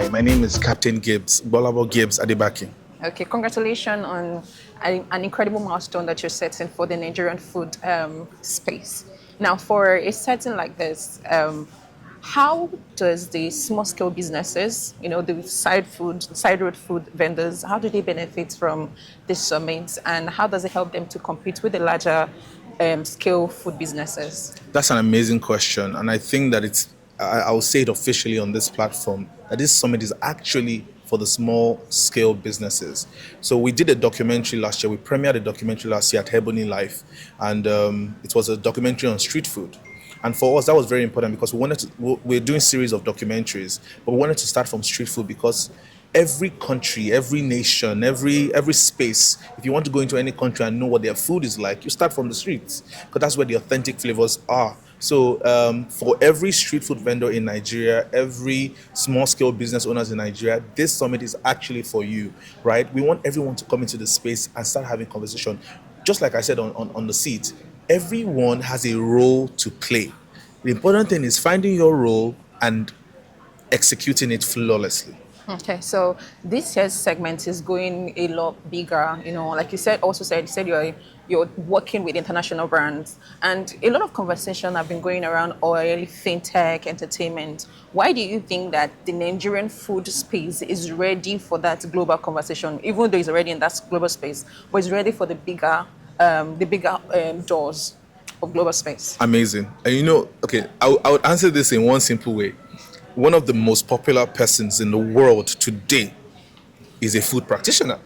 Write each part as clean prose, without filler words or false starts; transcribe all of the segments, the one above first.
Hi, my name is Captain Gibbs, Bolabo Gibbs Adibaki. Okay, congratulations on an incredible milestone that you're setting for the Nigerian food space. Now, for a setting like this, how does the small scale businesses, the side road food vendors, how do they benefit from this summit, and how does it help them to compete with the larger scale food businesses? That's an amazing question, and I think that I'll say it officially on this platform, that this summit is actually for the small scale businesses. So we did a documentary last year. We premiered a documentary last year at Ebony Life, and it was a documentary on street food. And for us, that was very important because we're doing a series of documentaries, but we wanted to start from street food because every country, every nation, every space, if you want to go into any country and know what their food is like, you start from the streets because that's where the authentic flavors are. So for every street food vendor in Nigeria, every small scale business owners in Nigeria, this summit is actually for you, right? We want everyone to come into the space and start having conversation. Just like I said on the seat, everyone has a role to play. The important thing is finding your role and executing it flawlessly. Okay, so this year's segment is going a lot bigger. Like you said, you're working with international brands, and a lot of conversation have been going around oil, fintech, entertainment. Why do you think that the Nigerian food space is ready for that global conversation, even though it's already in that global space, but it's ready for the bigger doors of global space? Amazing. And okay, I would answer this in one simple way. One of the most popular persons in the world today is a food practitioner.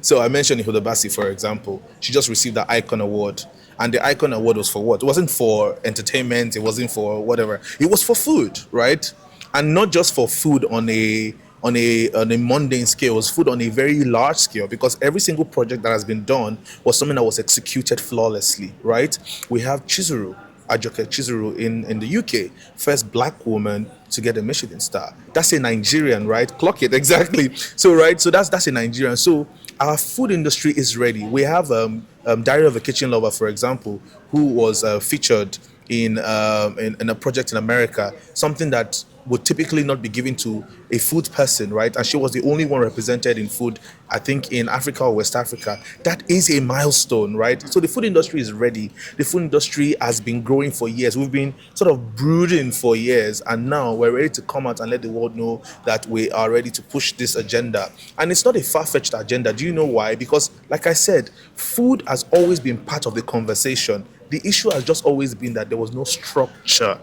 So I mentioned Huda Basi, for example. She just received the Icon Award. And the Icon Award was for what? It wasn't for entertainment. It wasn't for whatever. It was for food, right? And not just for food on a mundane scale. It was food on a very large scale because every single project that has been done was something that was executed flawlessly, right? We have Chizuru, Ajoke Chizuru in the UK, first black woman to get a Michelin star. That's a Nigerian, right? Clock it, exactly. So that's a Nigerian. So our food industry is ready. We have Diary of a Kitchen Lover, for example, who was featured in a project in America, something that would typically not be given to a food person, right? And she was the only one represented in food, I think, in Africa or West Africa. That is a milestone, right? So the food industry is ready. The food industry has been growing for years. We've been sort of brooding for years, and now we're ready to come out and let the world know that we are ready to push this agenda. And it's not a far-fetched agenda. Do you know why? Because, like I said, food has always been part of the conversation. The issue has just always been that there was no structure.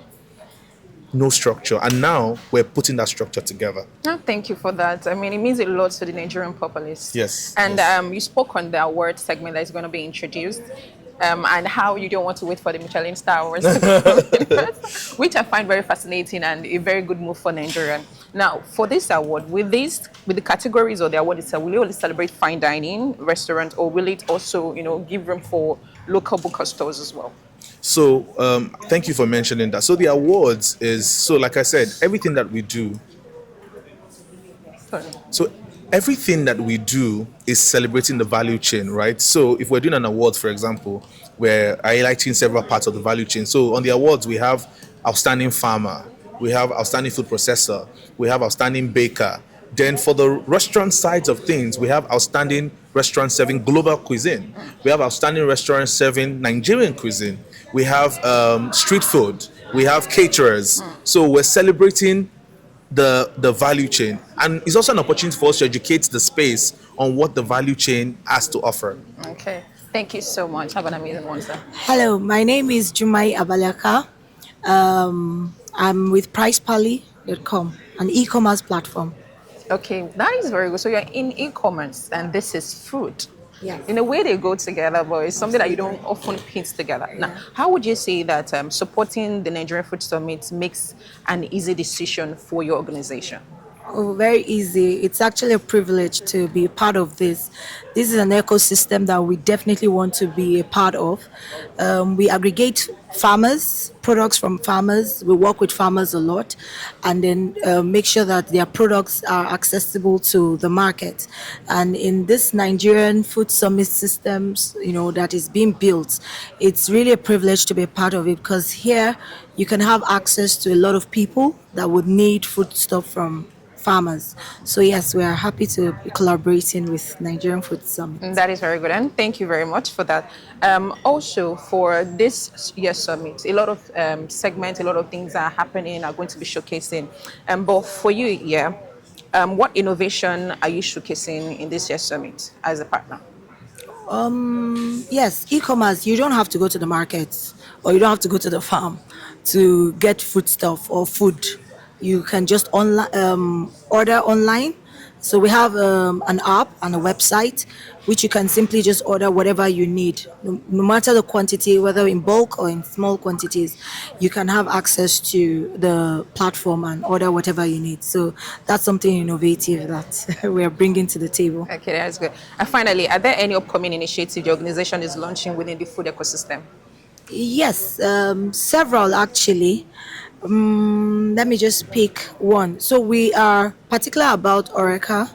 And now we're putting that structure together. Oh, thank you for that. I mean, it means a lot to the Nigerian populace. Yes. And yes. You spoke on the award segment that is going to be introduced, and how you don't want to wait for the Michelin Star Awards, which I find very fascinating and a very good move for Nigeria. Now, for this award, with the categories of the award itself, will you only celebrate fine dining, restaurant, or will it also, give room for local bookstores stores as well? So thank you for mentioning that. So the awards like I said, everything that we do. Sorry. So everything that we do is celebrating the value chain, right? So if we're doing an award, for example, we're highlighting several parts of the value chain. So on the awards, we have outstanding farmer, we have outstanding food processor, we have outstanding baker. Then for the restaurant sides of things, we have outstanding restaurant serving global cuisine. We have outstanding restaurants serving Nigerian cuisine. We have street food. We have caterers. So we're celebrating the value chain. And it's also an opportunity for us to educate the space on what the value chain has to offer. Okay. Thank you so much. Have an amazing one, sir. Hello, my name is Jumai Abalaka. I'm with PricePally.com, an e-commerce platform. Okay, that is very good. So you're in e-commerce, and this is food. Yes. In a way, they go together, but it's something that you don't often piece together. Yeah. Now, how would you say that supporting the Nigerian Food Summit makes an easy decision for your organization? Oh, very easy. It's actually a privilege to be a part of this. This is an ecosystem that we definitely want to be a part of. We aggregate farmers, products from farmers. We work with farmers a lot, and then make sure that their products are accessible to the market. And in this Nigerian food summit systems, that is being built, it's really a privilege to be a part of it because here you can have access to a lot of people that would need food stuff from farmers. So yes, we are happy to be collaborating with Nigerian Food Summit. That is very good, and thank you very much for that. Also, for this year's summit, a lot of segments, a lot of things are happening, are going to be showcasing. But for you, yeah, what innovation are you showcasing in this year's summit as a partner? Yes, e-commerce, you don't have to go to the markets or you don't have to go to the farm to get food stuff or food. You can just order online. So we have an app and a website which you can simply just order whatever you need, no matter the quantity, whether in bulk or in small quantities. You can have access to the platform and order whatever you need. So that's something innovative that we are bringing to the table. Okay, that's good. And finally, are there any upcoming initiatives the organization is launching within the food ecosystem? Yes, several actually. Let me just pick one. So we are particular about Oreca,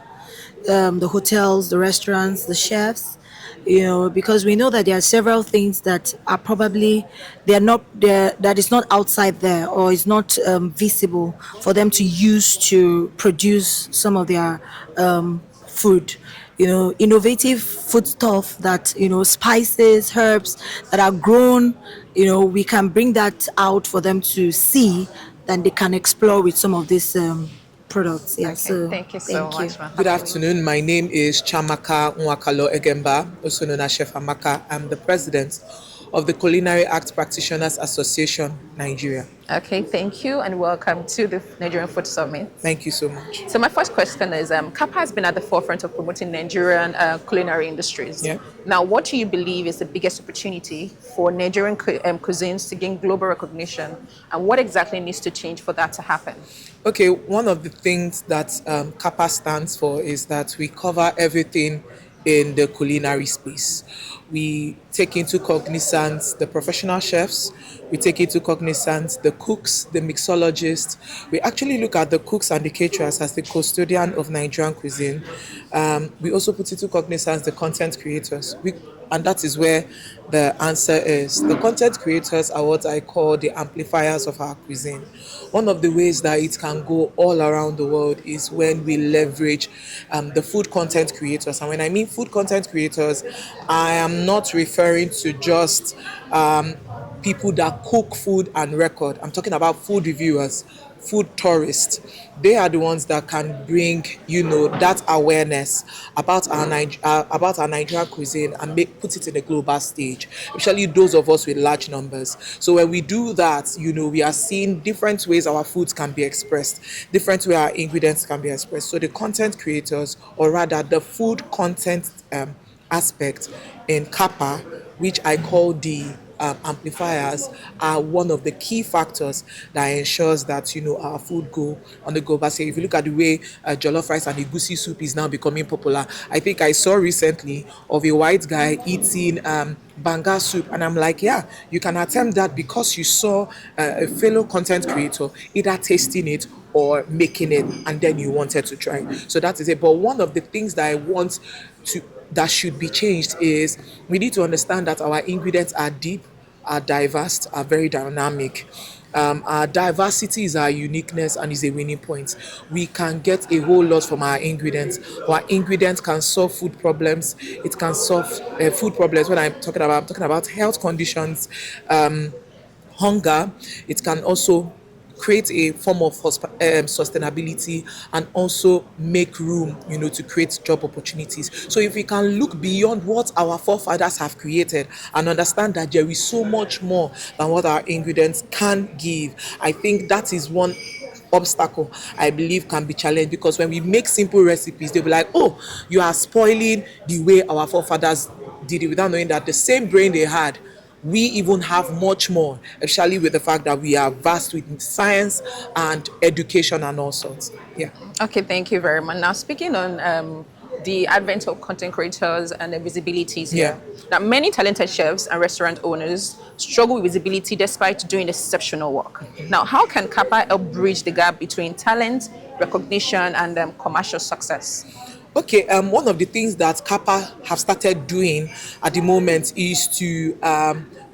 the hotels, the restaurants, the chefs, because we know that there are several things that are probably they're not there, that is not outside there or is not visible for them to use to produce some of their food. Innovative food stuff that, spices, herbs that are grown, we can bring that out for them to see, then they can explore with some of these products. Yeah, Okay, so thank you so thank you. much, ma'am. Good afternoon. My name is Chamaka Nwakalo Egemba, also known as Chef Amaka. I'm the president of the Culinary Arts Practitioners Association, Nigeria. Okay, thank you and welcome to the Nigerian Food Summit. Thank you so much. So my first question is, Kappa has been at the forefront of promoting Nigerian culinary industries. Yeah. Now, what do you believe is the biggest opportunity for Nigerian cuisines to gain global recognition, and what exactly needs to change for that to happen? Okay, one of the things that CAPA stands for is that we cover everything in the culinary space. We take into cognizance the professional chefs, we take into cognizance the cooks, the mixologists. We actually look at the cooks and the caterers as the custodian of Nigerian cuisine. We also put into cognizance the content creators. And that is where the answer is. The content creators are what I call the amplifiers of our cuisine. One of the ways that it can go all around the world is when we leverage the food content creators. And when I mean food content creators, I am not referring to just people that cook food and record. I'm talking about food reviewers, food tourists. They are the ones that can bring, that awareness about our Nigerian cuisine and put it in a global stage, especially those of us with large numbers. So when we do that, we are seeing different ways our foods can be expressed, different way our ingredients can be expressed. So the content creators, or rather the food content aspect in Kappa, which I call the amplifiers, are one of the key factors that ensures that our food go on the global scale. If you look at the way jollof rice and egusi soup is now becoming popular, I think I saw recently of a white guy eating banga soup, and I'm like, yeah, you can attempt that because you saw a fellow content creator either tasting it or making it, and then you wanted to try. So that is it. But one of the things that I want that should be changed is we need to understand that our ingredients are deep, are diverse, are very dynamic. Our diversity is our uniqueness and is a winning point. We can get a whole lot from our ingredients. Our ingredients can solve food problems. It can solve food problems. When I'm talking about health conditions, hunger. It can also create a form of sustainability and also make room, to create job opportunities. So if we can look beyond what our forefathers have created and understand that there is so much more than what our ingredients can give, I think that is one obstacle I believe can be challenged, because when we make simple recipes, they'll be like, oh, you are spoiling the way our forefathers did it, without knowing that the same brain they had we even have much more, especially with the fact that we are vast with science and education and all sorts. Yeah. Okay, thank you very much. Now, speaking on the advent of content creators and the visibilities Yeah. here. Now, many talented chefs and restaurant owners struggle with visibility despite doing exceptional work. Now, how can Kappa help bridge the gap between talent, recognition, and commercial success? Okay, one of the things that Kappa have started doing at the moment is to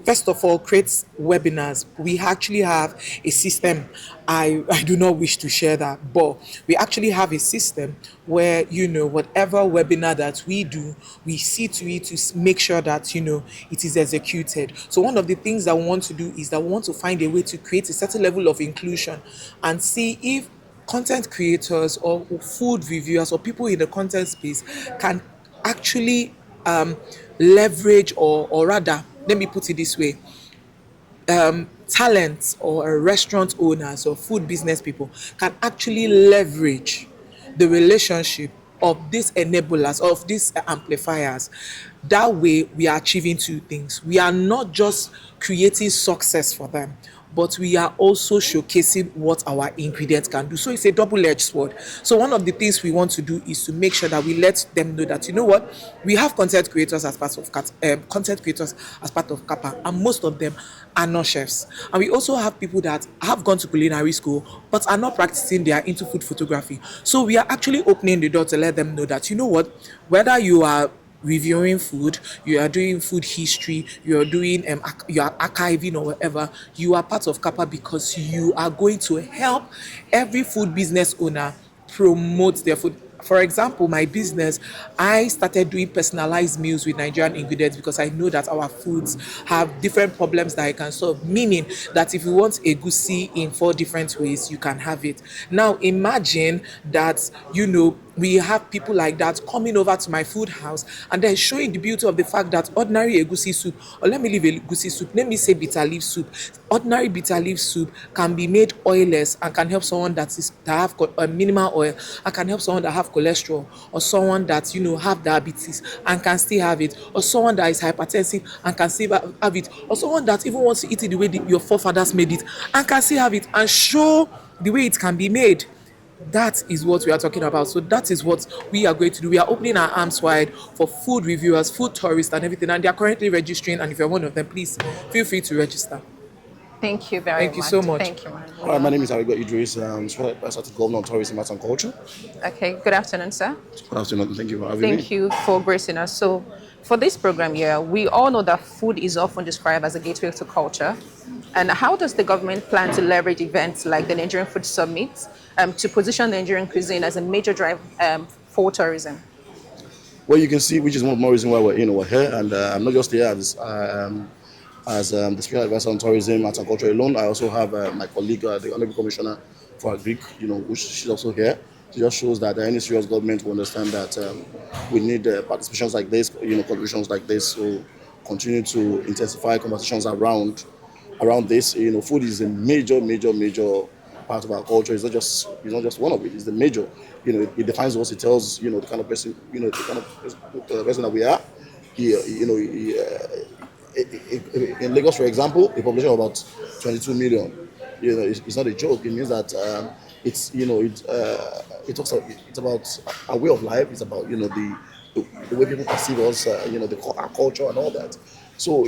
first of all create webinars. We actually have a system. I do not wish to share that, but we actually have a system where whatever webinar that we do, we see to it to make sure that it is executed. So one of the things that we want to do is that we want to find a way to create a certain level of inclusion and see if content creators or food reviewers or people in the content space can actually leverage or rather, let me put it this way, talents or restaurant owners or food business people can actually leverage the relationship of these enablers, of these amplifiers. That way we are achieving two things. We are not just creating success for them, but we are also showcasing what our ingredients can do. So it's a double-edged sword. So one of the things we want to do is to make sure that we let them know that, we have content creators as part of Kappa, and most of them are not chefs. And we also have people that have gone to culinary school but are not practicing, they are into food photography. So we are actually opening the door to let them know that, whether you are reviewing food, you are doing food history, you are doing you are archiving or whatever, you are part of Kappa because you are going to help every food business owner promote their food. For example, my business, I started doing personalized meals with Nigerian ingredients because I know that our foods have different problems that I can solve. Meaning that if you want egusi in 4 different ways, you can have it. Now imagine that, we have people like that coming over to my food house and then showing the beauty of the fact that ordinary egusi soup, or let me leave egusi soup, let me say bitter leaf soup. Ordinary bitter leaf soup can be made oilless and can help someone that have minimal oil, and can help someone that have cholesterol, or someone that have diabetes and can still have it, or someone that is hypertensive and can still have it, or someone that even wants to eat it the way your forefathers made it and can still have it, and show the way it can be made. That is what we are talking about. So that is what we are going to do. We are opening our arms wide for food reviewers, food tourists and everything, and they are currently registering, and if you're one of them, please feel free to register. Thank you very Thank much. you so much. Thank you, man. Hi, my name is Arigo Idris. I'm Special Governor of Tourism, Arts and Culture. Okay, good afternoon, sir. Good afternoon. Thank you for having me. Thank you for gracing us. So, for this program here, we all know that food is often described as a gateway to culture. And how does the government plan to leverage events like the Nigerian Food Summit to position Nigerian cuisine as a major drive for tourism? Well, you can see, which is one of the more reasons why we're here, and I'm not just here as the Special Advisor on Tourism, Arts and Culture alone. I also have my colleague, the Honorable Commissioner for Agric, which she's also here. It just shows that any serious government will understand that we need participations like this, contributions like this, to continue to intensify conversations around this. Food is a major part of our culture. It's not just one of it. It's the major. It defines us. It tells the kind of person the kind of person that we are. In Lagos, for example, a population of about 22 million. It's not a joke. It means that it's about our way of life. It's about the way people perceive us. Our culture and all that. So,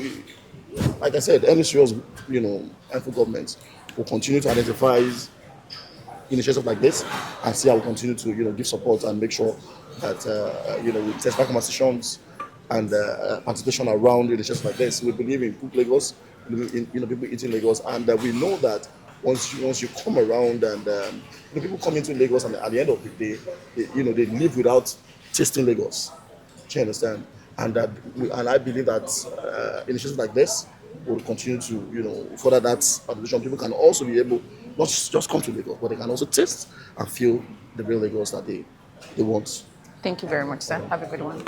like I said, any serious mindful governments will continue to identify initiatives like this and see how we continue to give support and make sure that we intensify conversations and participation around initiatives like this. We believe in Cook Lagos, in people eating Lagos, and we know that once you come around and people come into Lagos, and at the end of the day, they live without tasting Lagos. Do you understand? And I believe that initiatives like this will continue to further that participation. People can also be able not just come to Lagos, but they can also taste and feel the real Lagos that they want. Thank you very much, sir. Have a good one.